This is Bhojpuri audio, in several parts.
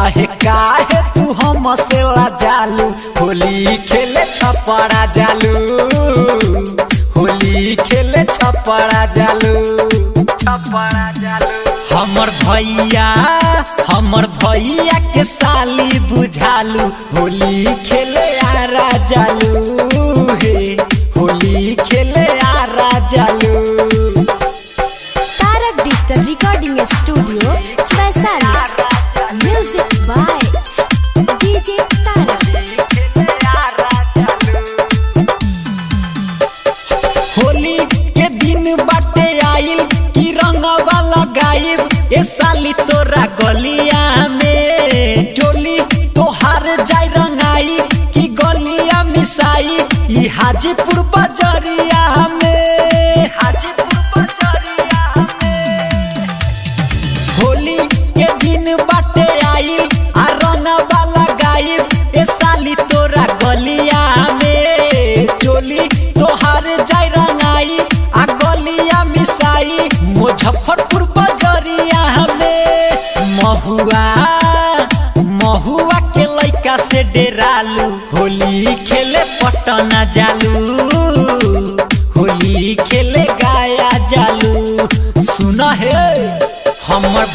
आहे काहे तू हमसे लाजालू होली खेले छपड़ा जालू होली खेले छपड़ा जालू हमर भैया के साली बुझालू होली खेले आरा जालू हे होली खेले आरा जालू। Tarak digital recording studio Vaishali. Music by DJ Tarak. Holi के दिन बाटे आइल की रंगवा लगाइब ए साली तोरा गलिया में चोली तोहार जाय रंगाई की गलिया मिसाई ई हाजीपुर बजरिया में होली के दिन बाटे आइल आ रंगवा लगाइब ए साली तोरा गलिया में चोली तोहार जाय रंगाई आ गलिया मिसाई मुजफ्फरपुर बजरिया में महुआ के लइका से डेरालू होली खेले पटना जालू होली खेले गाया जालू। सुन हे हमर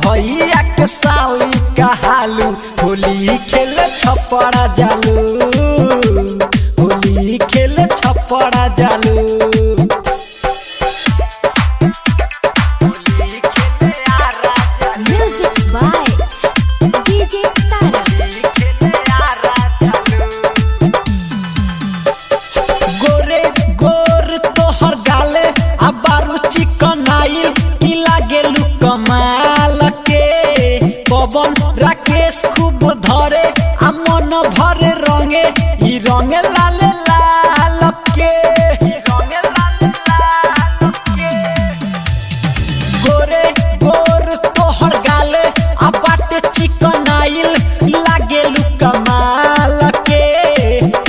भैया के साली कहालू होली खेले छपड़ा जालू होली खेले छपड़ा जालू। म्यूजिक बाय डीजे तारक। गोरे गोर तोहर गाले आ बारू चिकन आइल की लागेलू कमाल के पवन राकेश खूब धरे आ मन भरे रंगे ई रंगे लाले लाल के गोरे गोर तोहर गाले आ बाटे चिकन आइल लागेलू कमाल के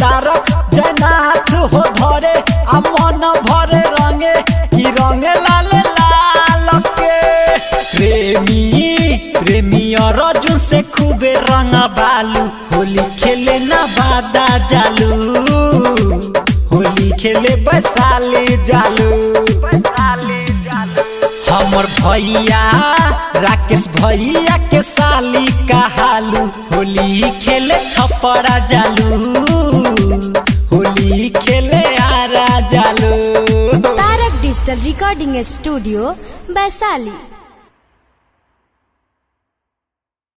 तारक जनाथ हो धरे आ मन भरे रंगे की रंगे लाले लाल के प्रेमी और अर्जुन से खूबे रंग बालू होली खेले नवादा जालू होली खेले वैशाली जालू। हमर भैया राकेश भैया के साली कहालू होली खेले छपड़ा जालू होली खेले आरा जालू। Tarak digital recording studio Vaishali.